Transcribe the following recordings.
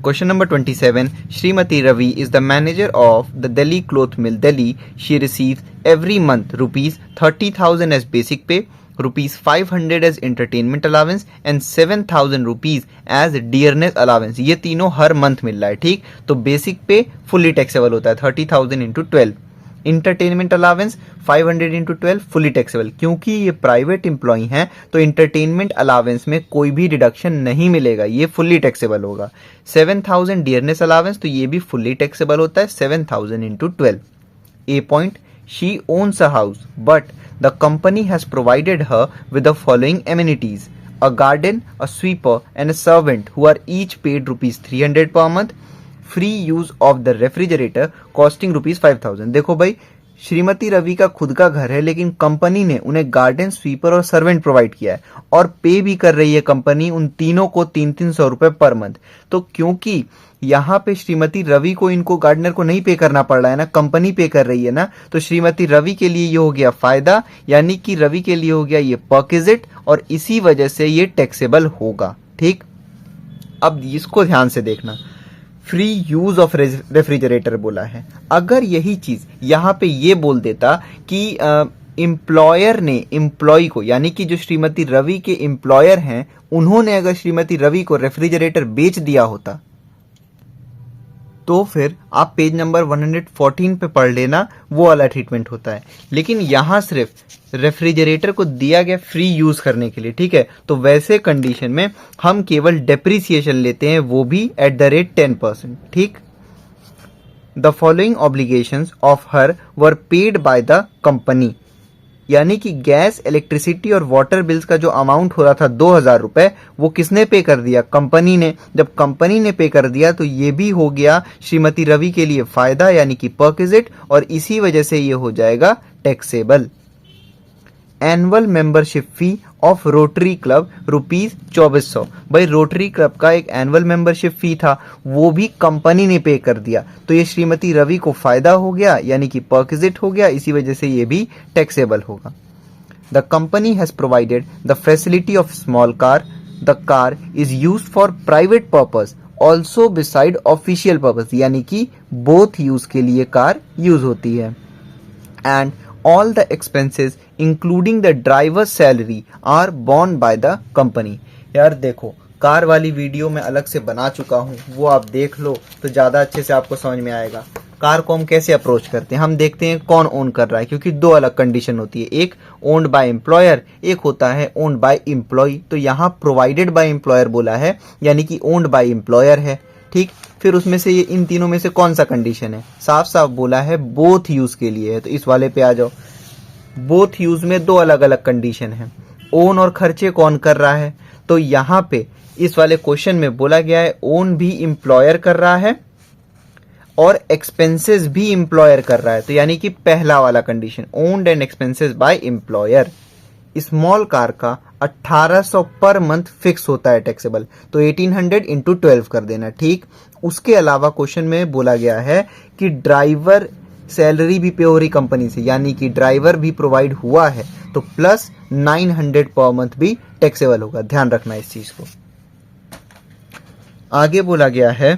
Question number 27. Srimati Ravi is the manager of the Delhi Cloth Mill, Delhi. She receives every month rupees 30,000 as basic pay, rupees 500 as entertainment allowance and 7,000 rupees as dearness allowance. ये तीनों हर month मिल रहा है, ठीक। तो basic पे fully taxable होता है 30,000 into 12, entertainment allowance 500 into 12 fully taxable. क्योंकि ये प्राइवेट एम्प्लॉई हैं तो इंटरटेनमेंट अलावेंस में कोई भी डिडक्शन नहीं मिलेगा, ये फुल्ली टैक्सेबल होगा। 7,000 डियरनेस अलावेंस, तो ये भी फुल्ली टैक्सेबल होता है 7,000 into 12। A point, she owns a house but the company has provided her with the following amenities: a garden, a sweeper and a servant who are each paid rupees 300 per month, free use of the refrigerator costing rupees 5,000। देखो भाई, श्रीमती रवि का खुद का घर है लेकिन company ने उन्हें गार्डन, स्वीपर और सर्वेंट प्रोवाइड किया है और पे भी कर रही है कंपनी उन तीनों को 300 रुपए पर मंथ। तो क्योंकि यहाँ पे श्रीमती रवि को इनको गार्डनर को नहीं पे करना पड़ रहा है ना, कंपनी पे कर रही है ना, तो श्रीमती रवि के लिए ये हो गया फायदा, यानी कि रवि के लिए हो गया ये परक्विजिट और इसी वजह से ये टैक्सेबल होगा, ठीक। अब इसको ध्यान से देखना, फ्री यूज ऑफ रेफ्रिजरेटर बोला है। अगर यही चीज यहां पे ये बोल देता कि एम्प्लॉयर ने एम्प्लॉय को, यानी कि जो श्रीमती रवि के एम्प्लॉयर हैं, उन्होंने अगर श्रीमती रवि को रेफ्रिजरेटर बेच दिया होता तो फिर आप पेज नंबर 114 पे पढ़ लेना, वो वाला ट्रीटमेंट होता है। लेकिन यहां सिर्फ रेफ्रिजरेटर को दिया गया फ्री यूज करने के लिए, ठीक है। तो वैसे कंडीशन में हम केवल डेप्रिसिएशन लेते हैं, वो भी एट द रेट 10%, ठीक। The following obligations of her were paid by the company, यानी कि गैस, इलेक्ट्रिसिटी और वाटर बिल्स का जो अमाउंट हो रहा था 2,000 रुपए, वो किसने पे कर दिया? कंपनी ने। जब कंपनी ने पे कर दिया तो ये भी हो गया श्रीमती रवि के लिए फायदा, यानी कि परक्विजिट, और इसी वजह से ये हो जाएगा taxable. Annual membership fee of rotary club rupees 2400। भाई रोटरी क्लब का एक एनुअल मेंबरशिप फी था, वो भी कंपनी ने पे कर दिया, तो ये श्रीमती रवि को फायदा हो गया, यानी कि परक्विजिट हो गया, इसी वजह से ये भी टैक्सेबल होगा। The company has provided the facility of small car, the car is used for private purpose also beside official purpose, यानी कि बोथ यूज के लिए कार यूज होती है। And all the expenses including the driver's salary are borne by the company। यार देखो, car वाली video मैं अलग से बना चुका हूँ, वो आप देख लो तो ज़्यादा अच्छे से आपको समझ में आएगा। कार को हम कैसे अप्रोच करते हैं, हम देखते हैं कौन ओन कर रहा है, क्योंकि दो अलग कंडीशन होती है, एक ओन्ड बाय एम्प्लॉयर, एक होता है ओन्ड बाय एम्प्लॉय। तो यहाँ प्रोवाइडेड बाय एम्प्लॉयर बोला है, यानी कि ओन्ड बाय एम्प्लॉयर है, ठीक। फिर उसमें से ये इन तीनों में से कौन सा कंडीशन है? साफ साफ बोला है बोथ यूज के लिए है। तो इस वाले पे आ जाओ, बोथ यूज में दो अलग अलग कंडीशन है। ओन और खर्चे कौन कर रहा है? तो यहाँ पे इस वाले क्वेश्चन में बोला गया है ओन भी एम्प्लॉयर कर रहा है और एक्सपेंसेस भी एम्प्लॉयर कर रहा है, तो यानी कि पहला वाला condition, owned and expenses by employer. Small car का 1800 पर मंथ फिक्स होता है टैक्सेबल, तो 1800 इंटू 12 कर देना, ठीक। उसके अलावा क्वेश्चन में बोला गया है कि ड्राइवर सैलरी भी पे हो रही कंपनी से, यानी कि ड्राइवर भी प्रोवाइड हुआ है, तो प्लस 900 पर मंथ भी टैक्सेबल होगा। ध्यान रखना इस चीज को। आगे बोला गया है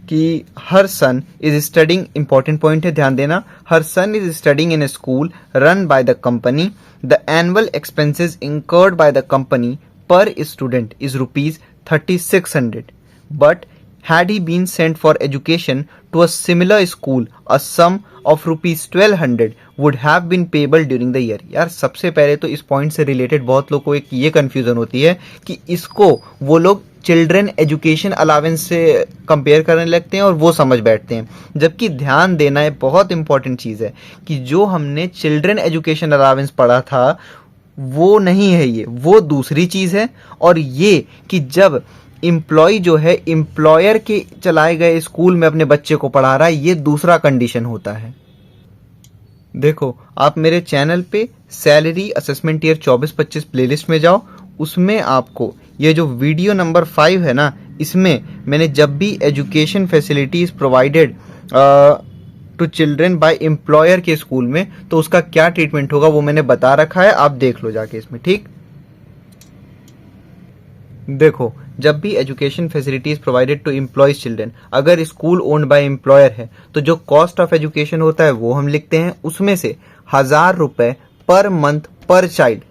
कि हर son is studying, important point है, ध्यान देना, हर son is studying in a school run by the company, the annual expenses incurred by the company per student is rupees 3600, but had he been sent for education to a similar school, a sum of rupees 1200 would have been payable during the year। यार सबसे पहले तो इस point से related बहुत लोग को एक ये कंफ्यूजन होती है कि इसको वो लोग चिल्ड्रन एजुकेशन अलावेंस से कंपेयर करने लगते हैं और वो समझ बैठते हैं, जबकि ध्यान देना है, बहुत इंपॉर्टेंट चीज़ है कि जो हमने चिल्ड्रन एजुकेशन अलावेंस पढ़ा था वो नहीं है ये, वो दूसरी चीज़ है। और ये कि जब एम्प्लॉय जो है एम्प्लॉयर के चलाए गए स्कूल में अपने बच्चे को पढ़ा रहा है, ये दूसरा कंडीशन होता है। देखो, आप मेरे चैनल पे सैलरी असेसमेंट ईयर 24-25 प्लेलिस्ट में जाओ, उसमें आपको ये जो वीडियो नंबर 5 है ना, इसमें मैंने जब भी education facilities provided to children by employer के स्कूल में, तो उसका क्या ट्रीटमेंट होगा वो मैंने बता रखा है, आप देख लो जाके इसमें, ठीक। देखो, जब भी education facilities provided to employees children, अगर स्कूल ओन्ड बाय एम्प्लॉयर है तो जो कॉस्ट ऑफ एजुकेशन होता है वो हम लिखते हैं, उसमें से 1000 रुपए पर मंथ पर चाइल्ड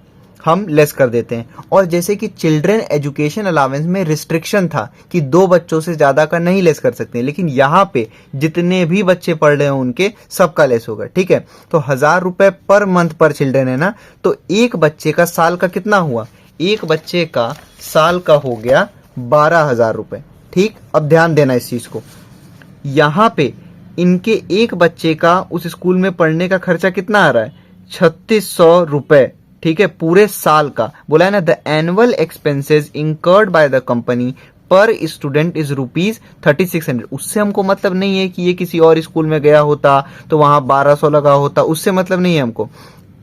हम लेस कर देते हैं। और जैसे कि चिल्ड्रन एजुकेशन अलावेंस में रिस्ट्रिक्शन था कि 2 बच्चों से ज्यादा का नहीं लेस कर सकते, लेकिन यहाँ पे जितने भी बच्चे पढ़ रहे हैं उनके सबका लेस होगा, ठीक है। तो 1000 रुपए पर मंथ पर चिल्ड्रन है ना, तो एक बच्चे का साल का कितना हुआ, एक बच्चे का साल का हो गया 12,000 रुपए, ठीक। अब ध्यान देना इस चीज को, यहाँ पे इनके एक बच्चे का उस स्कूल में पढ़ने का खर्चा कितना आ रहा है, 3600 रुपए, ठीक है, पूरे साल का। बोला है ना, the annual expenses incurred by the company per student is ₹3600। उससे हमको मतलब नहीं है कि ये किसी और स्कूल में गया होता तो वहां 1200 लगा होता, उससे मतलब नहीं है हमको।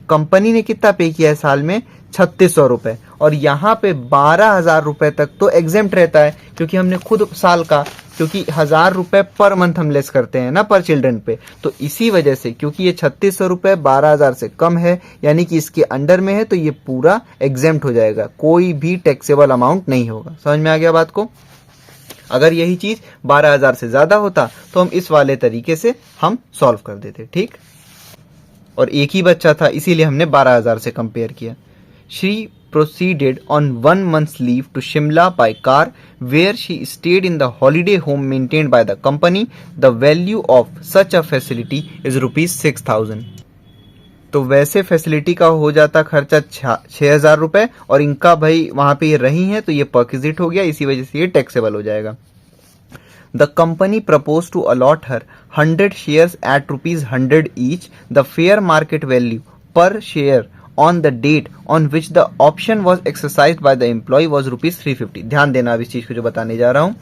कंपनी ने कितना पे किया है साल में, 3600 रुपए, और यहाँ पे 12,000 रुपए तक तो एग्जेम्प्ट रहता है, क्योंकि हमने खुद साल का, क्योंकि 1000 रुपए पर मंथ हम लेस करते हैं ना पर चिल्ड्रन पे, तो इसी वजह से, क्योंकि ये 3600 रुपए 12,000 से कम है, यानी कि इसके अंडर में है, तो ये पूरा एग्जेम्प्ट हो जाएगा, कोई भी टैक्सेबल अमाउंट नहीं होगा। समझ में आ गया बात को। अगर यही चीज 12,000 से ज्यादा होता तो हम इस वाले तरीके से हम सॉल्व कर देते, ठीक। और एक ही बच्चा था इसीलिए हमने 12,000 से कंपेयर किया। She proceeded on 1 month's leave to Shimla by car, where she stayed in the holiday home maintained by the company. The value of such a facility is ₹6,000. तो वैसे फैसिलिटी का हो जाता खर्चा 6,000 रुपए, और इनका भाई वहां पे ये रही है तो ये परक्विजिट हो गया, इसी वजह से ये टैक्सेबल हो जाएगा। The company proposed to allot her 100 shares at ₹100 each. The fair market value per share on the date on which the option was exercised by the employee was ₹350. ध्यान देना अब इस चीज को जो बताने जा रहा हूं,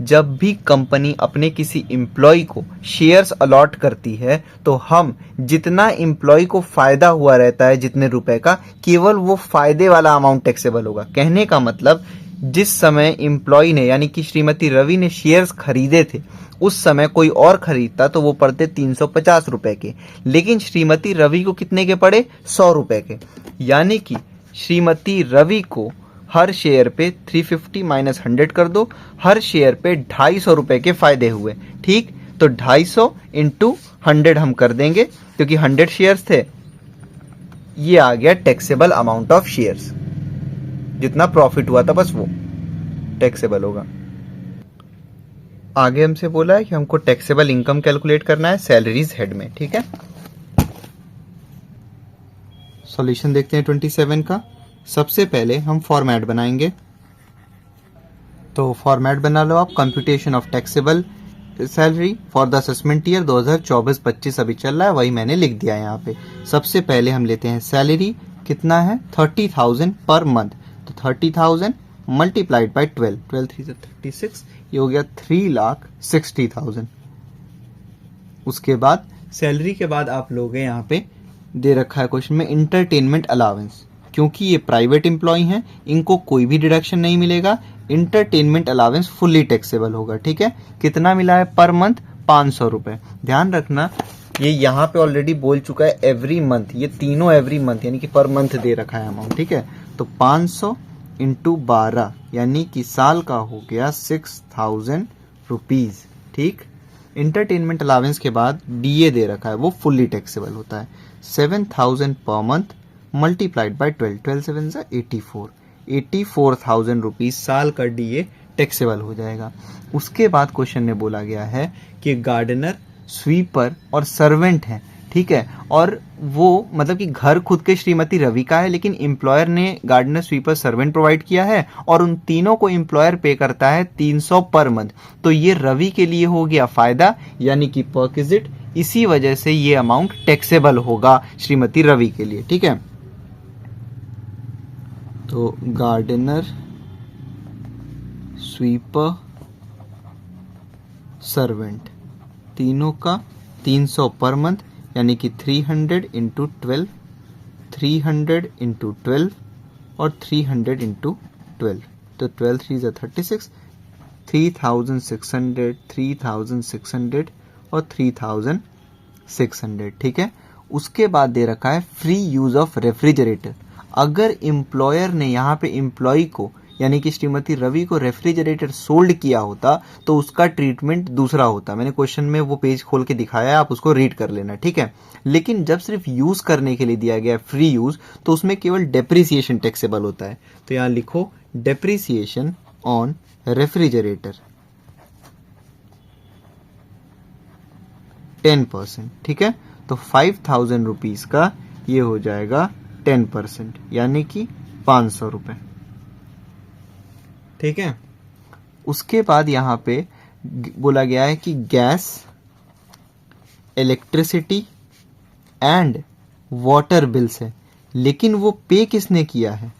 जब भी कंपनी अपने किसी एम्प्लॉय को शेयर्स अलॉट करती है तो हम जितना एम्प्लॉय को फायदा हुआ रहता है जितने रुपए का, केवल वो फायदे वाला अमाउंट टैक्सेबल होगा। कहने का मतलब, जिस समय एम्प्लॉय ने यानी कि श्रीमती रवि ने शेयर्स खरीदे थे उस समय कोई और खरीदता तो वो पड़ते 350 रुपए के, लेकिन श्रीमती रवि को कितने के पड़े, 100 रुपए के, यानी कि श्रीमती रवि को हर शेयर पे 350 माइनस 100 कर दो, हर शेयर पे 250 रुपए के फायदे हुए, ठीक। तो 250 इंटू 100 हम कर देंगे, क्योंकि 100 शेयर्स थे, ये आ गया टैक्सेबल अमाउंट ऑफ शेयर्स, जितना प्रॉफिट हुआ था बस वो टैक्सेबल होगा। आगे हमसे बोला है कि हमको टैक्सेबल इनकम कैलकुलेट करना है सैलरीज हेड में, ठीक है। सॉल्यूशन देखते हैं 27 का। सबसे पहले हम फॉर्मेट बनाएंगे, तो फॉर्मेट बना लो आप, computation of taxable salary for the assessment year 2024-25 अभी चल रहा है, वही मैंने लिख दिया है यहाँ पे। सबसे पहले हम लेते हैं सैलरी, कितना है 30,000 पर मंथ, तो 30,000 मल्टीप्लाइड बाई 12, 12 3 36, ये हो गया 3,60,000। उसके बाद सैलरी के बाद आप लोग यहाँ पे दे रखा है क्वेश्चन में इंटरटेनमेंट अलाउंस, क्योंकि ये प्राइवेट एम्प्लॉय हैं इनको कोई भी डिडक्शन नहीं मिलेगा, इंटरटेनमेंट अलाउंस फुल्ली टैक्सेबल होगा, ठीक है। कितना मिला है पर मंथ, 500 रुपए। ध्यान रखना ये यहाँ पे ऑलरेडी बोल चुका है एवरी मंथ, ये तीनों एवरी मंथ यानी कि पर मंथ दे रखा है अमाउंट, ठीक है। तो 500 इंटू 12 यानी कि साल का हो गया 6,000 रुपीज, ठीक। इंटरटेनमेंट अलावेंस के बाद डीए दे रखा है, वो फुल्ली टैक्सेबल होता है, 7,000 पर मंथ मल्टीप्लाइड बाई 12, 12 7 जा 84,000 रुपीज साल का डीए टैक्सेबल हो जाएगा। उसके बाद क्वेश्चन में बोला गया है कि गार्डनर, स्वीपर और सर्वेंट हैं, ठीक है, और वो मतलब कि घर खुद के श्रीमती रवि का है, लेकिन एम्प्लॉयर ने गार्डनर, स्वीपर, सर्वेंट प्रोवाइड किया है और उन तीनों को एम्प्लॉयर पे करता है 300 पर मंथ, तो ये रवि के लिए हो गया फायदा यानी कि परक्विजिट, इसी वजह से ये अमाउंट टैक्सेबल होगा श्रीमती रवि के लिए, ठीक है। तो गार्डनर, स्वीपर, सर्वेंट तीनों का 300 पर मंथ यानी कि 300 इंटू 12, 300 इंटू 12 और 300 इंटू 12, तो 12 3 जा 36, 3,600, 3,600 और 3,600, ठीक है। उसके बाद दे रखा है फ्री यूज ऑफ रेफ्रिजरेटर। अगर एम्प्लॉयर ने यहाँ पे एम्प्लॉय को यानी कि श्रीमती रवि को रेफ्रिजरेटर सोल्ड किया होता तो उसका ट्रीटमेंट दूसरा होता। मैंने क्वेश्चन में वो पेज खोल के दिखाया है, आप उसको रीड कर लेना, ठीक है। लेकिन जब सिर्फ यूज करने के लिए दिया गया है फ्री यूज, तो उसमें केवल डेप्रिसिएशन टैक्सेबल होता है। तो यहां लिखो डेप्रिसिएशन ऑन रेफ्रिजरेटर 10%, ठीक है। तो 5,000 रुपीज का ये हो जाएगा 10%, यानी कि 500 रुपए, ठीक है। उसके बाद यहां पे बोला गया है कि gas, electricity and water bills है, लेकिन वो पे किसने किया है?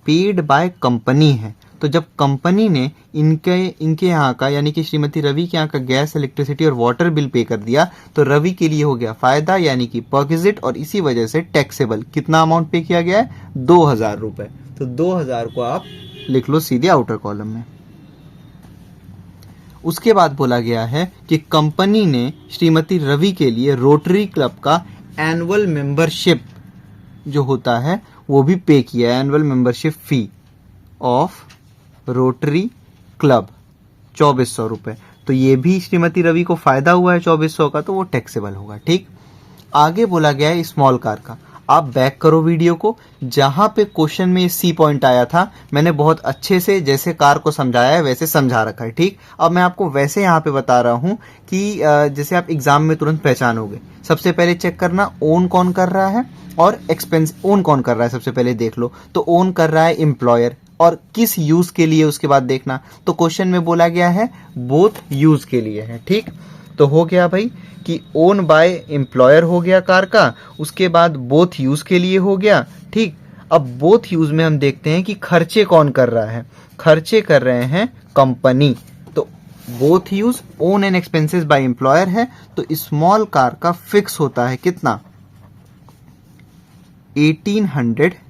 पेड बाय कंपनी है। तो जब कंपनी ने इनके यहाँ का यानी कि श्रीमती रवि के यहाँ का गैस, इलेक्ट्रिसिटी और वाटर बिल पे कर दिया, तो रवि के लिए हो गया फायदा यानी कि परक्विजिट, और इसी वजह से टैक्सेबल। कितना अमाउंट पे किया गया है? 2,000 रुपए। तो 2,000 को आप लिख लो सीधे आउटर कॉलम में। उसके बाद बोला गया है कि कंपनी ने श्रीमती रवि के लिए रोटरी क्लब का एनुअल मेंबरशिप जो होता है वो भी पे किया है, annual membership fee of rotary club 2,400 रुपए। तो ये भी श्रीमती रवि को फायदा हुआ है 2,400 का, तो वो टैक्सेबल होगा, ठीक। आगे बोला गया है स्मॉल कार का। आप बैक करो वीडियो को, जहां पे क्वेश्चन में सी पॉइंट आया था मैंने बहुत अच्छे से जैसे कार को समझाया है वैसे समझा रखा है, ठीक। अब मैं आपको वैसे यहाँ पे बता रहा हूं कि जैसे आप एग्जाम में तुरंत पहचानोगे। सबसे पहले चेक करना ओन कौन कर रहा है और एक्सपेंस ओन कौन कर रहा है, सबसे पहले देख लो। तो ओन कर रहा है एम्प्लॉयर, और किस यूज के लिए उसके बाद देखना। तो क्वेश्चन में बोला गया है बोथ यूज के लिए है, ठीक। तो हो गया भाई कि ओन बाय एम्प्लॉयर हो गया कार का, उसके बाद बोथ यूज के लिए हो गया, ठीक। अब बोथ यूज में हम देखते हैं कि खर्चे कौन कर रहा है। खर्चे कर रहे हैं कंपनी। तो both use own and expenses bye employer है, तो स्मॉल कार का फिक्स होता है कितना? 1800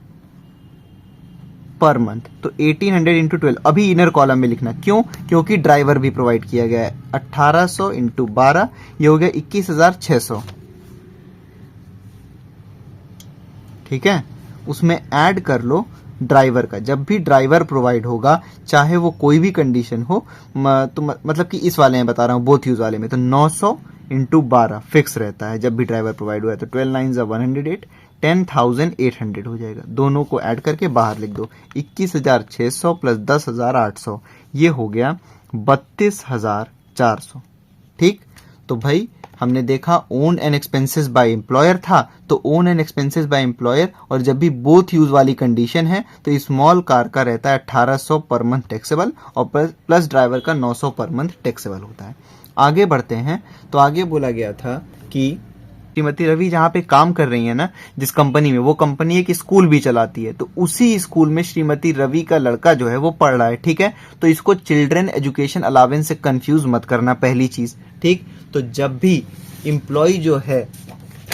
पर मंथ। तो 1800 इंटू 12, अभी इनर कॉलम में लिखना, क्यों? क्योंकि ड्राइवर भी प्रोवाइड किया गया है। 1800 इंटू 12 ये हो गया 21,600, ठीक है। उसमें ऐड कर लो ड्राइवर का। जब भी ड्राइवर प्रोवाइड होगा, चाहे वो कोई भी कंडीशन हो, तो मतलब कि इस वाले में बता रहा हूं, बोथ यूज वाले में, तो 900 इंटू 12 फिक्स रहता है जब भी ड्राइवर प्रोवाइड हुआ है। तो 12 9 108, 10,800 हो जाएगा। दोनों को ऐड करके बाहर लिख दो, 21,600 प्लस 10,800, ये हो गया 32,400, ठीक। तो भाई हमने देखा own and expenses by employer था, तो own and expenses by employer, और जब भी बोथ यूज वाली कंडीशन है तो स्मॉल कार का रहता है 1,800 पर मंथ टैक्सेबल, और प्लस ड्राइवर का 900 पर मंथ टैक्सेबल होता है। आगे बढ़ते हैं। तो आगे बोला गया था कि श्रीमती रवि जहाँ पे काम कर रही है ना, जिस कंपनी में, वो कंपनी एक स्कूल भी चलाती है। तो उसी स्कूल में श्रीमती रवि का लड़का जो है वो पढ़ रहा है, ठीक है। तो इसको चिल्ड्रन एजुकेशन अलावेंस से कंफ्यूज मत करना, पहली चीज, ठीक। तो जब भी एम्प्लॉय जो है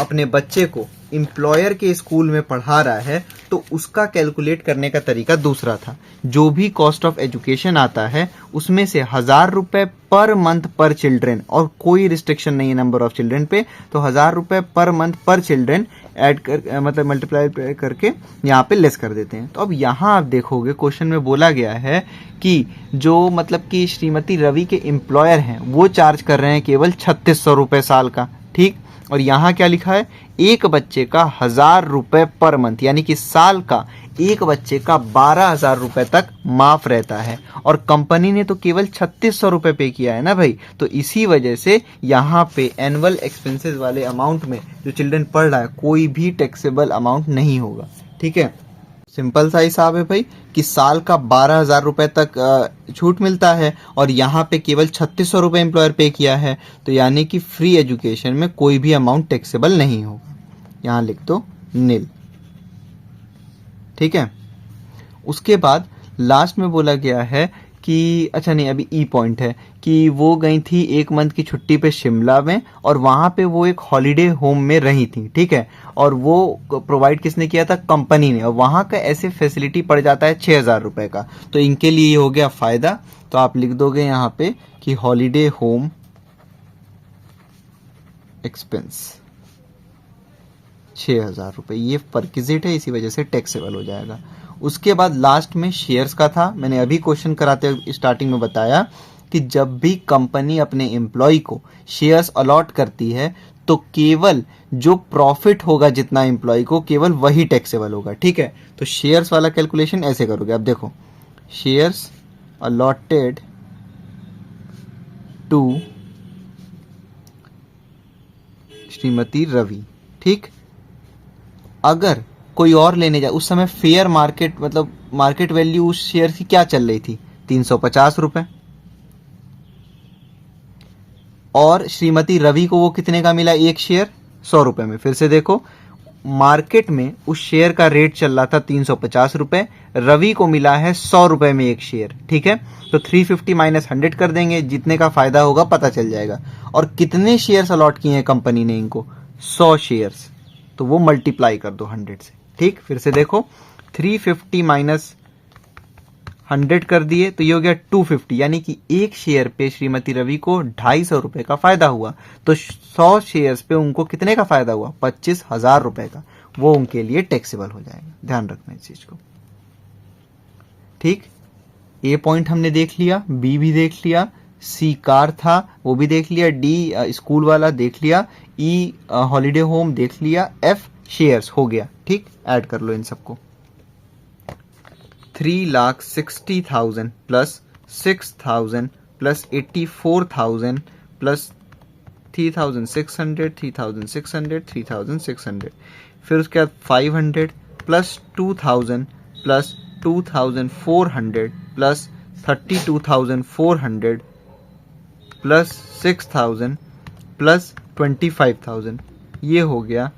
अपने बच्चे को एम्प्लॉयर के स्कूल में पढ़ा रहा है, तो उसका कैलकुलेट करने का तरीका दूसरा था। जो भी कॉस्ट ऑफ एजुकेशन आता है उसमें से 1,000 रुपए पर मंथ पर चिल्ड्रन, और कोई रिस्ट्रिक्शन नहीं है नंबर ऑफ चिल्ड्रन पे, तो 1,000 रुपए पर मंथ पर चिल्ड्रन ऐड कर मतलब मल्टीप्लाई करके यहाँ पे लेस कर देते हैं। तो अब यहाँ आप देखोगे क्वेश्चन में बोला गया है कि जो मतलब कि श्रीमती रवि के एम्प्लॉयर हैं वो चार्ज कर रहे हैं केवल 3,600 रुपए साल का, ठीक। और यहाँ क्या लिखा है? एक बच्चे का 1,000 रुपए पर मंथ, यानी कि साल का एक बच्चे का 12,000 रुपए तक माफ रहता है, और कंपनी ने तो केवल 3,600 रुपए पे किया है ना भाई। तो इसी वजह से यहाँ पे एनुअल एक्सपेंसेस वाले अमाउंट में जो चिल्ड्रन पढ़ रहा है कोई भी टैक्सेबल अमाउंट नहीं होगा, ठीक है। सिंपल सा हिसाब है भाई कि साल का 12,000 रुपए तक छूट मिलता है, और यहाँ पे केवल 3,600 रुपए एम्प्लॉयर पे किया है, तो यानी कि फ्री एजुकेशन में कोई भी अमाउंट टैक्सेबल नहीं होगा। यहाँ लिख दो नील, ठीक है। उसके बाद लास्ट में बोला गया है कि अच्छा नहीं, अभी ई पॉइंट है कि वो गई थी 1 मंथ की छुट्टी पे शिमला में, और वहां पे वो एक हॉलिडे होम में रही थी, ठीक है। और वो प्रोवाइड किसने किया था? कंपनी ने। और वहां का ऐसे फैसिलिटी पड़ जाता है 6,000 रुपए का, तो इनके लिए हो गया फायदा। तो आप लिख दोगे यहाँ पे कि हॉलिडे होम एक्सपेंस 6,000 रुपए, ये परक्विजिट है, इसी वजह से टैक्सेबल हो जाएगा। उसके बाद लास्ट में शेयर्स का था। मैंने अभी क्वेश्चन कराते स्टार्टिंग में बताया कि जब भी कंपनी अपने एम्प्लॉय को शेयर्स अलॉट करती है तो केवल जो प्रॉफिट होगा जितना एम्प्लॉय को, केवल वही टैक्सेबल होगा। ठीक है, तो शेयर्स वाला कैलकुलेशन ऐसे करोगे। अब देखो, shares allotted to Shrimati Ravi. ठीक, अगर कोई और लेने जाए, उस समय फेयर मार्केट मतलब मार्केट वैल्यू उस शेयर की क्या चल रही थी, 350 रुपए, और श्रीमती रवि को वो कितने का मिला, एक शेयर 100 रुपए में। फिर से देखो, मार्केट में उस शेयर का रेट चल रहा था 350 रुपए, रवि को मिला है 100 रुपए में एक शेयर। ठीक है, तो 350 माइनस 100 कर देंगे, जितने का फायदा होगा पता चल जाएगा। और कितने शेयर्स अलॉट किए हैं कंपनी ने इनको, 100 शेयर्स, तो वो मल्टीप्लाई कर दो 100 से। ठीक, फिर से देखो, 350 माइनस 100 कर दिए तो ये हो गया 250, यानी कि एक शेयर पे श्रीमती रवि को 250 रुपए का फायदा हुआ। तो 100 शेयर्स पे उनको कितने का फायदा हुआ, 25,000 रुपए का। वो उनके लिए टैक्सेबल हो जाएगा, ध्यान रखना इस चीज को। ठीक, ए पॉइंट हमने देख लिया, बी भी देख लिया, सी कार था वो भी देख लिया, डी स्कूल वाला देख लिया, ई हॉलीडे होम देख लिया, एफ शेयर्स हो गया। ठीक, ऐड कर लो इन सबको। 3,60,000 प्लस 6,000 प्लस 84,000 प्लस 3,600 3,600 3,600, फिर उसके बाद 500 plus 2,000 plus 2,400 plus 32,400 plus 6,000 plus 25,000, ये हो गया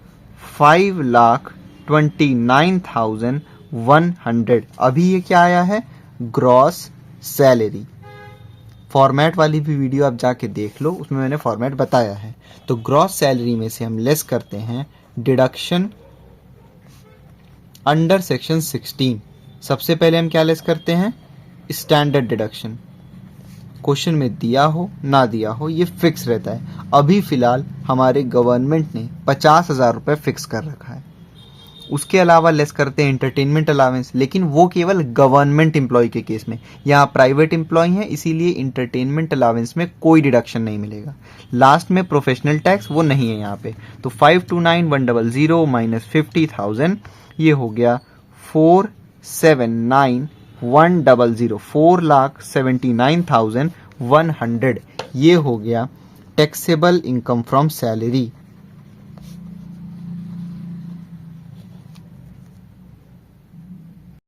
5,29,100। अभी ये क्या आया है, ग्रॉस सैलरी। फॉर्मेट वाली भी वीडियो आप जाके देख लो, उसमें मैंने फॉर्मेट बताया है। तो ग्रॉस सैलरी में से हम लेस करते हैं डिडक्शन अंडर सेक्शन 16। सबसे पहले हम क्या लेस करते हैं, स्टैंडर्ड डिडक्शन। क्वेश्चन में दिया हो ना दिया हो ये फिक्स रहता है। अभी फिलहाल हमारे गवर्नमेंट ने 50,000 रुपये फिक्स कर रखा है। उसके अलावा लेस करते हैं एंटरटेनमेंट अलावेंस, लेकिन वो केवल गवर्नमेंट एम्प्लॉय के केस में। यहाँ प्राइवेट एम्प्लॉय है, इसीलिए इंटरटेनमेंट अलावेंस में कोई डिडक्शन नहीं मिलेगा। लास्ट में प्रोफेशनल टैक्स वो नहीं है यहाँ पे। तो 529,100 माइनस 50,000, ये हो गया 4,79,100, 4,79,100। ये हो गया टैक्सेबल इनकम फ्रॉम सैलरी।